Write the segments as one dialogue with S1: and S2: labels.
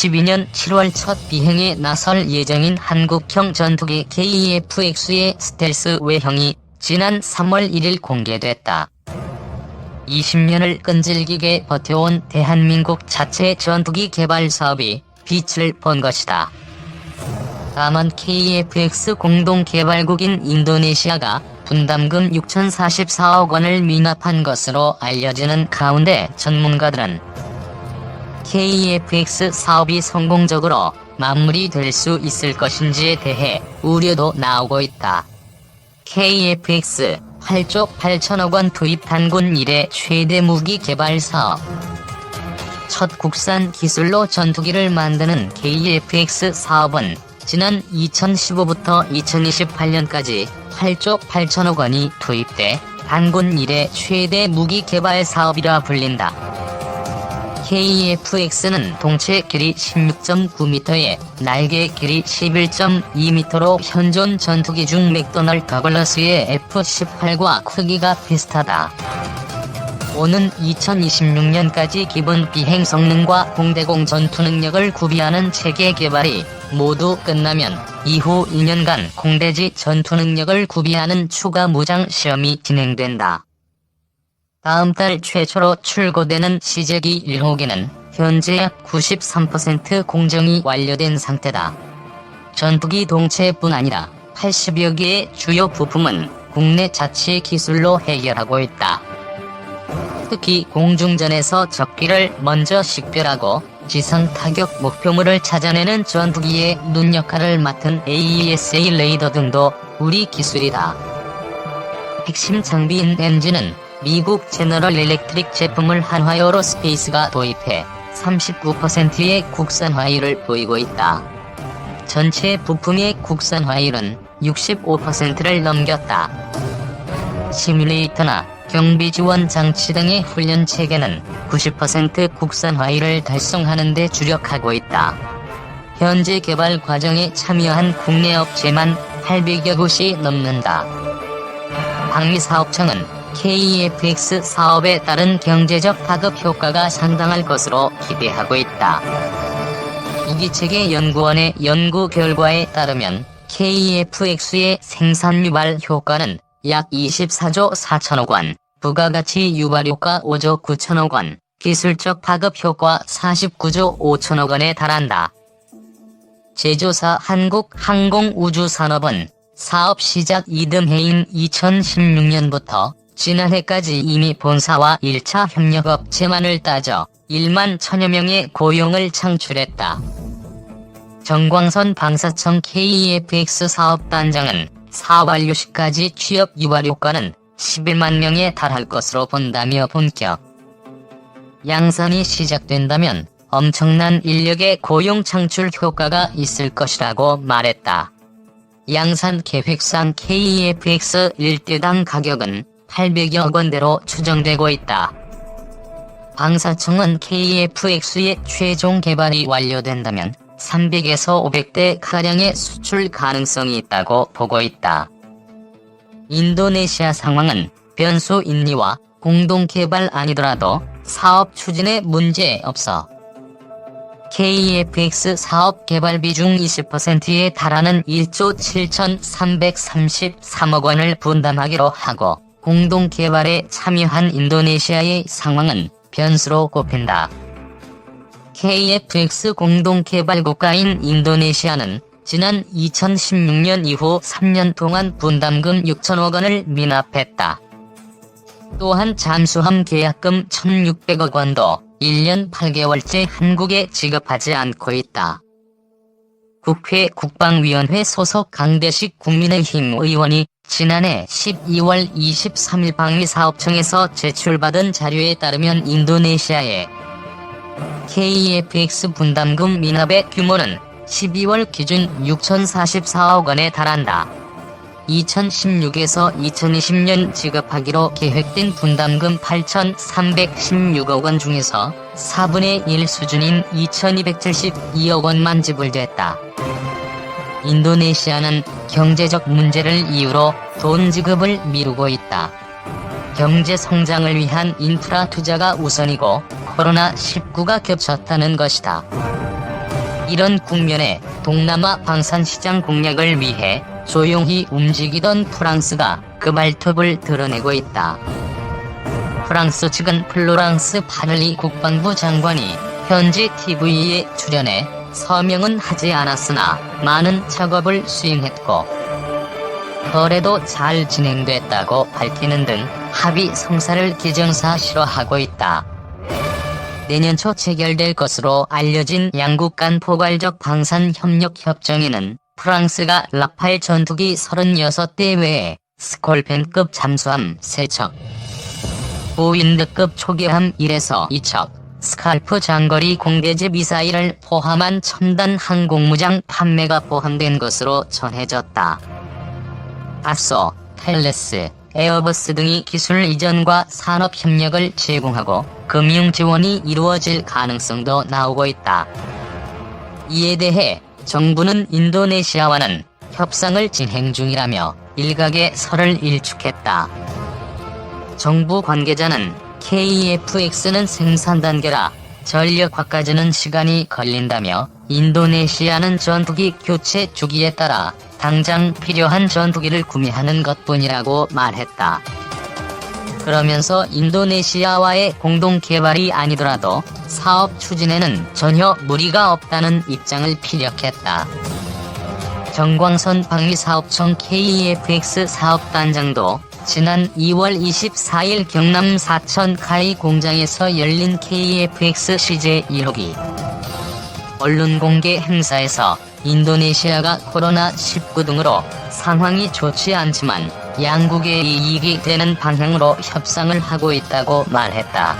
S1: 2012년 7월 첫 비행에 나설 예정인 한국형 전투기 KF-X의 스텔스 외형이 지난 3월 1일 공개됐다. 20년을 끈질기게 버텨온 대한민국 자체 전투기 개발 사업이 빛을 본 것이다. 다만 KF-X 공동개발국인 인도네시아가 분담금 6,044억 원을 미납한 것으로 알려지는 가운데 전문가들은 KF-X 사업이 성공적으로 마무리될 수 있을 것인지에 대해 우려도 나오고 있다. KF-X 8조 8천억 원 투입 단군 이래 최대 무기 개발 사업. 첫 국산 기술로 전투기를 만드는 KF-X 사업은 지난 2015부터 2028년까지 8조 8천억 원이 투입돼 단군 이래 최대 무기 개발 사업이라 불린다. KF-X는 동체 길이 16.9m에 날개 길이 11.2m로 현존 전투기 중 맥도널 더글라스의 F-18과 크기가 비슷하다. 오는 2026년까지 기본 비행 성능과 공대공 전투 능력을 구비하는 체계 개발이 모두 끝나면 이후 2년간 공대지 전투 능력을 구비하는 추가 무장 시험이 진행된다. 다음 달 최초로 출고되는 시제기 1호기는 현재 약 93% 공정이 완료된 상태다. 전투기 동체뿐 아니라 80여 개의 주요 부품은 국내 자체 기술로 해결하고 있다. 특히 공중전에서 적기를 먼저 식별하고 지상 타격 목표물을 찾아내는 전투기의 눈 역할을 맡은 AESA 레이더 등도 우리 기술이다. 핵심 장비인 엔진은 미국 제너럴 일렉트릭 제품을 한화에어로 스페이스가 도입해 39%의 국산화율을 보이고 있다. 전체 부품의 국산화율은 65%를 넘겼다. 시뮬레이터나 경비 지원 장치 등의 훈련 체계는 90% 국산화율을 달성하는 데 주력하고 있다. 현재 개발 과정에 참여한 국내 업체만 800여 곳이 넘는다. 방위사업청은 KF-X 사업에 따른 경제적 파급 효과가 상당할 것으로 기대하고 있다. 무기체계 연구원의 연구 결과에 따르면 KF-X의 생산 유발 효과는 약 24조 4천억 원, 부가가치 유발 효과 5조 9천억 원, 기술적 파급 효과 49조 5천억 원에 달한다. 제조사 한국항공우주산업은 사업 시작 이듬해인 2016년부터 지난해까지 이미 본사와 1차 협력업체만을 따져 1만 1천여 명의 고용을 창출했다. 정광선 방사청 KF-X 사업단장은 사업 완료 시까지 취업 유발 효과는 11만 명에 달할 것으로 본다며 본격 양산이 시작된다면 엄청난 인력의 고용 창출 효과가 있을 것이라고 말했다. 양산 계획상 KF-X 1대당 가격은 800여 원대로 추정되고 있다. 방사청은 KF-X의 최종 개발이 완료된다면 300에서 500대 가량의 수출 가능성이 있다고 보고 있다. 인도네시아 상황은 변수 인리와 공동개발 아니더라도 사업 추진에 문제 없어. KF-X 사업 개발비 중 20%에 달하는 1조 7,333억 원을 분담하기로 하고 공동개발에 참여한 인도네시아의 상황은 변수로 꼽힌다. KF-X 공동개발 국가인 인도네시아는 지난 2016년 이후 3년 동안 분담금 6천억 원을 미납했다. 또한 잠수함 계약금 1,600억 원도 1년 8개월째 한국에 지급하지 않고 있다. 국회 국방위원회 소속 강대식 국민의힘 의원이 지난해 12월 23일 방위사업청에서 제출받은 자료에 따르면 인도네시아의 KF-X 분담금 미납의 규모는 12월 기준 6,044억 원에 달한다. 2016에서 2020년 지급하기로 계획된 분담금 8,316억 원 중에서 4분의 1 수준인 2,272억 원만 지불됐다. 인도네시아는 경제적 문제를 이유로 돈 지급을 미루고 있다. 경제 성장을 위한 인프라 투자가 우선이고 코로나19가 겹쳤다는 것이다. 이런 국면에 동남아 방산시장 공략을 위해 조용히 움직이던 프랑스가 그 발톱을 드러내고 있다. 프랑스 측은 플로랑스 파를리 국방부 장관이 현지 TV에 출연해 서명은 하지 않았으나 많은 작업을 수행했고 거래도 잘 진행됐다고 밝히는 등 합의 성사를 기정사실화하고 있다. 내년 초 체결될 것으로 알려진 양국 간 포괄적 방산 협력 협정에는 프랑스가 라팔 전투기 36대 외에 스콜펜급 잠수함 3척, 보윈드급 초계함 1에서 2척, 스칼프 장거리 공대지 미사일을 포함한 첨단 항공무장 판매가 포함된 것으로 전해졌다. 다소, 텔레스, 에어버스 등이 기술 이전과 산업 협력을 제공하고 금융 지원이 이루어질 가능성도 나오고 있다. 이에 대해 정부는 인도네시아와는 협상을 진행 중이라며 일각의 설을 일축했다. 정부 관계자는 KF-X는 생산 단계라 전력화까지는 시간이 걸린다며 인도네시아는 전투기 교체 주기에 따라 당장 필요한 전투기를 구매하는 것뿐이라고 말했다. 그러면서 인도네시아와의 공동 개발이 아니더라도 사업 추진에는 전혀 무리가 없다는 입장을 피력했다. 정광선 방위사업청 KF-X 사업단장도 지난 2월 24일 경남 사천 카이 공장에서 열린 KF-X CJ 1호기 언론 공개 행사에서 인도네시아가 코로나19 등으로 상황이 좋지 않지만 양국의 이익이 되는 방향으로 협상을 하고 있다고 말했다.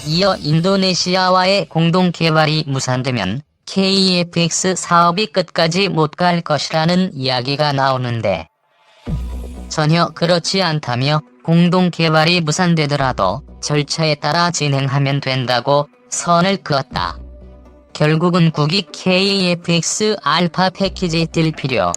S1: 이어 인도네시아와의 공동 개발이 무산되면 KF-X 사업이 끝까지 못 갈 것이라는 이야기가 나오는데 전혀 그렇지 않다며 공동 개발이 무산되더라도 절차에 따라 진행하면 된다고 선을 그었다. 결국은 국익 KF-X 알파 패키지 뛸 필요.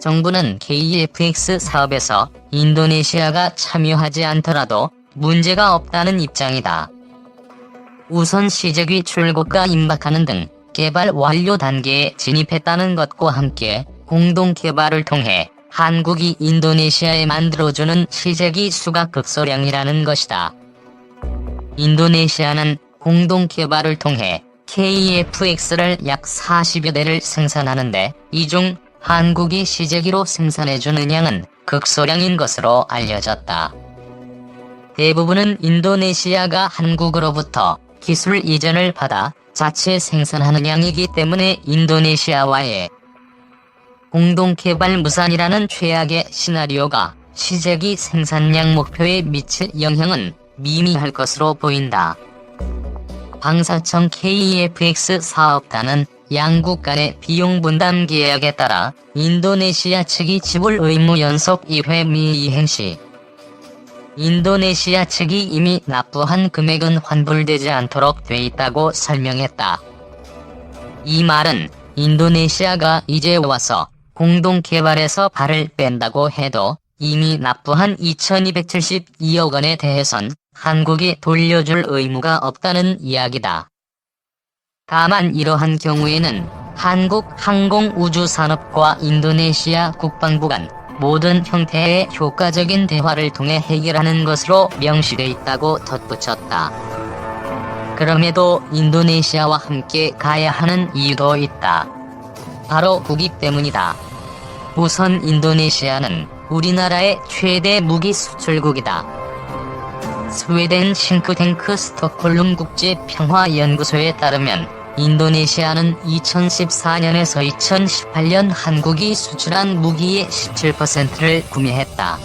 S1: 정부는 KF-X 사업에서 인도네시아가 참여하지 않더라도 문제가 없다는 입장이다. 우선 시제기 출고가 임박하는 등 개발 완료 단계에 진입했다는 것과 함께 공동 개발을 통해 한국이 인도네시아에 만들어주는 시제기 수가 극소량이라는 것이다. 인도네시아는 공동 개발을 통해 KF-X를 약 40여 대를 생산하는데 이 중 한국이 시제기로 생산해주는 양은 극소량인 것으로 알려졌다. 대부분은 인도네시아가 한국으로부터 기술 이전을 받아 자체 생산하는 양이기 때문에 인도네시아와의 공동 개발 무산이라는 최악의 시나리오가 시제기 생산량 목표에 미칠 영향은 미미할 것으로 보인다. 방사청 KF-X 사업단은 양국 간의 비용 분담 계약에 따라 인도네시아 측이 지불 의무 연속 2회 미이행 시 인도네시아 측이 이미 납부한 금액은 환불되지 않도록 돼 있다고 설명했다. 이 말은 인도네시아가 이제 와서 공동 개발에서 발을 뺀다고 해도 이미 납부한 2272억 원에 대해선 한국이 돌려줄 의무가 없다는 이야기다. 다만 이러한 경우에는 한국 항공우주산업과 인도네시아 국방부 간 모든 형태의 효과적인 대화를 통해 해결하는 것으로 명시돼 있다고 덧붙였다. 그럼에도 인도네시아와 함께 가야 하는 이유도 있다. 바로 국익 때문이다. 우선 인도네시아는 우리나라의 최대 무기 수출국이다. 스웨덴 싱크탱크 스톡홀름 국제평화연구소에 따르면 인도네시아는 2014년에서 2018년 한국이 수출한 무기의 17%를 구매했다.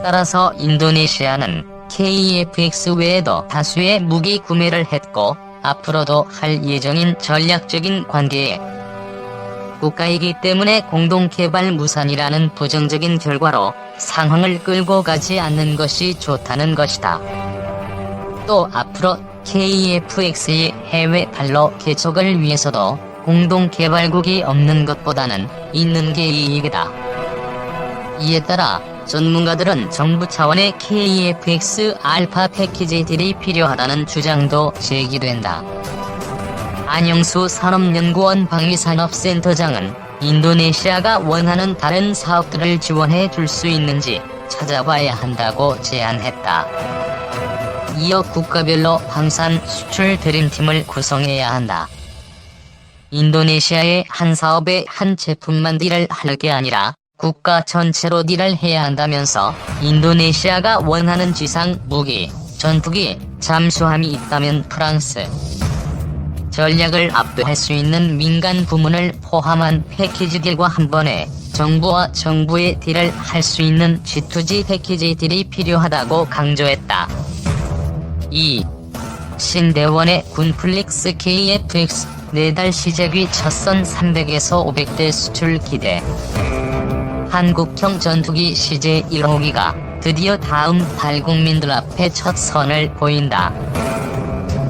S1: 따라서 인도네시아는 KF-X 외에도 다수의 무기 구매를 했고 앞으로도 할 예정인 전략적인 관계에 국가이기 때문에 공동개발 무산이라는 부정적인 결과로 상황을 끌고 가지 않는 것이 좋다는 것이다. 또 앞으로 KF-X의 해외 판로 개척을 위해서도 공동개발국이 없는 것보다는 있는 게 이익이다. 이에 따라 전문가들은 정부 차원의 KF-X 알파 패키지 딜이 필요하다는 주장도 제기된다. 안영수 산업연구원 방위산업센터장은 인도네시아가 원하는 다른 사업들을 지원해 줄 수 있는지 찾아봐야 한다고 제안했다. 이어 국가별로 방산 수출 드림팀을 구성해야 한다. 인도네시아의 한 사업에 한 제품만 딜을 할 게 아니라 국가 전체로 딜을 해야 한다면서 인도네시아가 원하는 지상 무기, 전투기, 잠수함이 있다면 프랑스 전략을 압도할 수 있는 민간 부문을 포함한 패키지 딜과 한 번에 정부와 정부의 딜을 할 수 있는 G2G 패키지 딜이 필요하다고 강조했다. 2. 신대원의 군플릭스 KF-X 4달 시제기 첫선 300에서 500대 수출 기대. 한국형 전투기 CJ-1호기가 드디어 다음 달 국민들 앞에 첫 선을 보인다.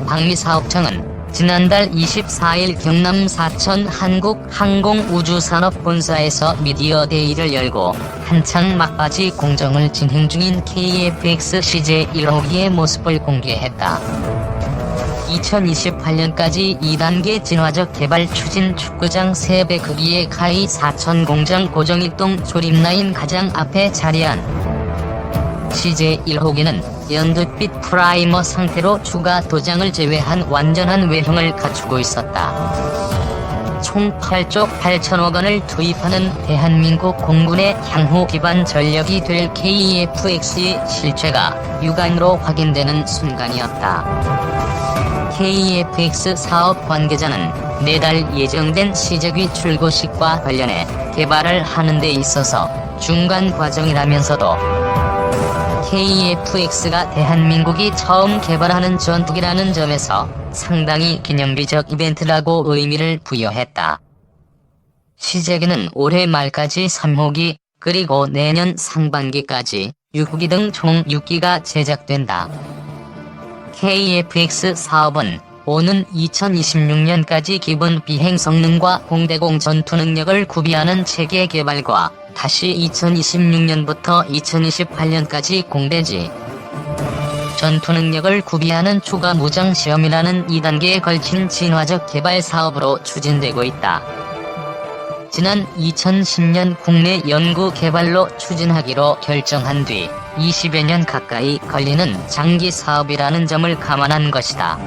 S1: 방위사업청은 지난달 24일 경남 사천 한국항공우주산업본사에서 미디어 데이를 열고 한창 막바지 공정을 진행 중인 KF-X CJ-1호기의 모습을 공개했다. 2028년까지 2단계 진화적 개발 추진 축구장 3배 크기의 카이 사천 공장 고정일동 조립라인 가장 앞에 자리한 CJ-1호기는 연두빛 프라이머 상태로 추가 도장을 제외한 완전한 외형을 갖추고 있었다. 총 8조 8천억 원을 투입하는 대한민국 공군의 향후 기반 전력이 될 KF-X의 실체가 육안으로 확인되는 순간이었다. KF-X 사업 관계자는 4달 예정된 시제기 출고식과 관련해 개발을 하는 데 있어서 중간 과정이라면서도 KF-X가 대한민국이 처음 개발하는 전투기라는 점에서 상당히 기념비적 이벤트라고 의미를 부여했다. 시제기는 올해 말까지 3호기 그리고 내년 상반기까지 6호기 등 총 6기가 제작된다. KF-X 사업은 오는 2026년까지 기본 비행 성능과 공대공 전투 능력을 구비하는 체계 개발과 다시 2026년부터 2028년까지 공대지 전투 능력을 구비하는 추가 무장 시험이라는 2단계에 걸친 진화적 개발 사업으로 추진되고 있다. 지난 2010년 국내 연구 개발로 추진하기로 결정한 뒤 20여 년 가까이 걸리는 장기 사업이라는 점을 감안한 것이다.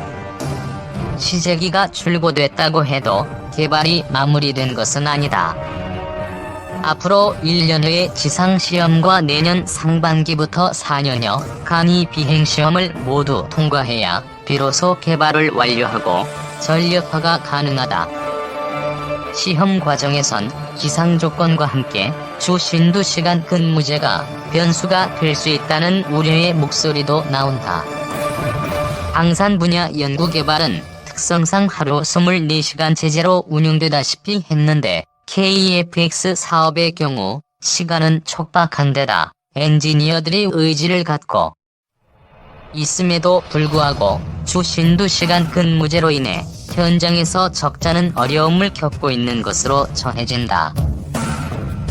S1: 시제기가 출고됐다고 해도 개발이 마무리된 것은 아니다. 앞으로 1년 후에 지상시험과 내년 상반기부터 4년여 간이 비행시험을 모두 통과해야 비로소 개발을 완료하고 전력화가 가능하다. 시험 과정에선 기상 조건과 함께 주 52시간 근무제가 변수가 될 수 있다는 우려의 목소리도 나온다. 방산 분야 연구개발은 특성상 하루 24시간 체제로 운영되다시피 했는데 KF-X 사업의 경우 시간은 촉박한 데다 엔지니어들이 의지를 갖고 있음에도 불구하고 주 52시간 근무제로 인해 현장에서 적잖은 어려움을 겪고 있는 것으로 전해진다.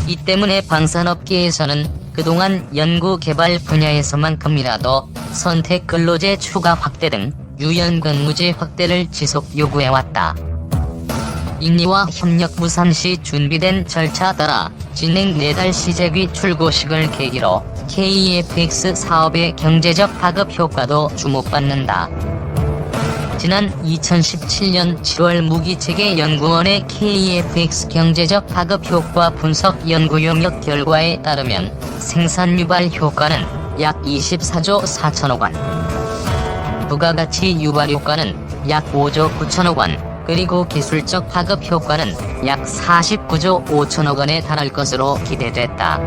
S1: 이 때문에 방산업계에서는 그동안 연구개발 분야에서만큼이라도 선택 근로제 추가 확대 등 유연 근무제 확대를 지속 요구해왔다. 인리와 협력 무산 시 준비된 절차 따라 진행 4달 시제기 출고식을 계기로 KF-X 사업의 경제적 파급 효과도 주목받는다. 지난 2017년 7월 무기체계연구원의 KF-X 경제적 파급 효과 분석 연구 용역 결과에 따르면 생산 유발 효과는 약 24조 4천억 원, 부가가치 유발 효과는 약 5조 9천억 원, 그리고 기술적 파급 효과는 약 49조 5천억 원에 달할 것으로 기대됐다.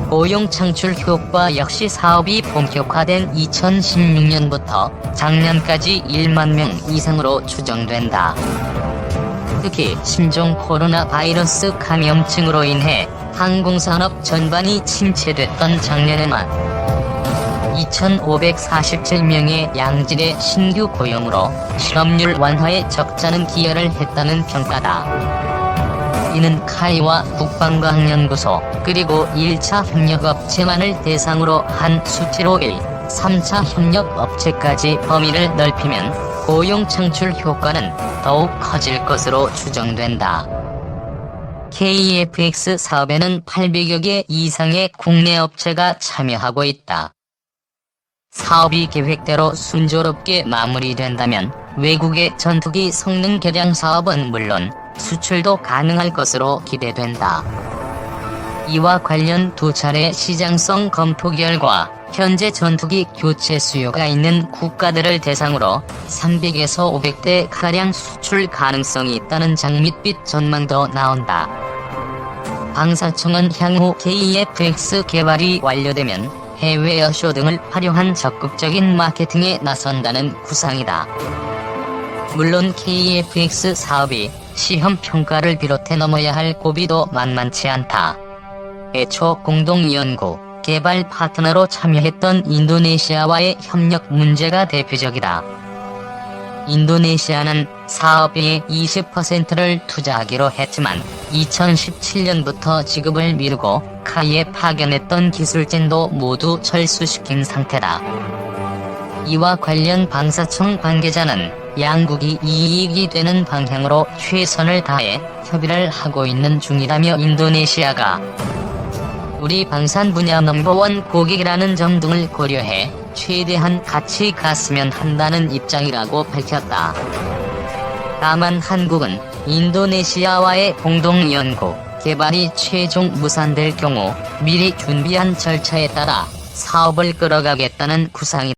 S1: 고용 창출 효과 역시 사업이 본격화된 2016년부터 작년까지 1만 명 이상으로 추정된다. 특히 신종 코로나 바이러스 감염증으로 인해 항공산업 전반이 침체됐던 작년에만 2,547명의 양질의 신규 고용으로 실업률 완화에 적잖은 기여를 했다는 평가다. 이는 카이와 국방과학연구소 그리고 1차 협력업체만을 대상으로 한 수치로 1, 3차 협력업체까지 범위를 넓히면 고용 창출 효과는 더욱 커질 것으로 추정된다. KFX 사업에는 800여 개 이상의 국내 업체가 참여하고 있다. 사업이 계획대로 순조롭게 마무리된다면 외국의 전투기 성능 개량 사업은 물론 수출도 가능할 것으로 기대된다. 이와 관련 두 차례 시장성 검토 결과 현재 전투기 교체 수요가 있는 국가들을 대상으로 300에서 500대 가량 수출 가능성이 있다는 장밋빛 전망도 나온다. 방사청은 향후 KF-X 개발이 완료되면 해외 어쇼 등을 활용한 적극적인 마케팅에 나선다는 구상이다. 물론 KF-X 사업이 시험 평가를 비롯해 넘어야 할 고비도 만만치 않다. 애초 공동 연구, 개발 파트너로 참여했던 인도네시아와의 협력 문제가 대표적이다. 인도네시아는 사업비의 20%를 투자하기로 했지만 2017년부터 지급을 미루고 카이에 파견했던 기술진도 모두 철수시킨 상태다. 이와 관련 방사청 관계자는 양국이 이익이 되는 방향으로 최선을 다해 협의를 하고 있는 중이라며 인도네시아가 우리 방산 분야 넘버원 고객이라는 점 등을 고려해 최대한 같이 갔으면 한다는 입장이라고 밝혔다. 다만 한국은 인도네시아와의 공동 연구, 개발이 최종 무산될 경우 미리 준비한 절차에 따라 사업을 끌어가겠다는 구상이다.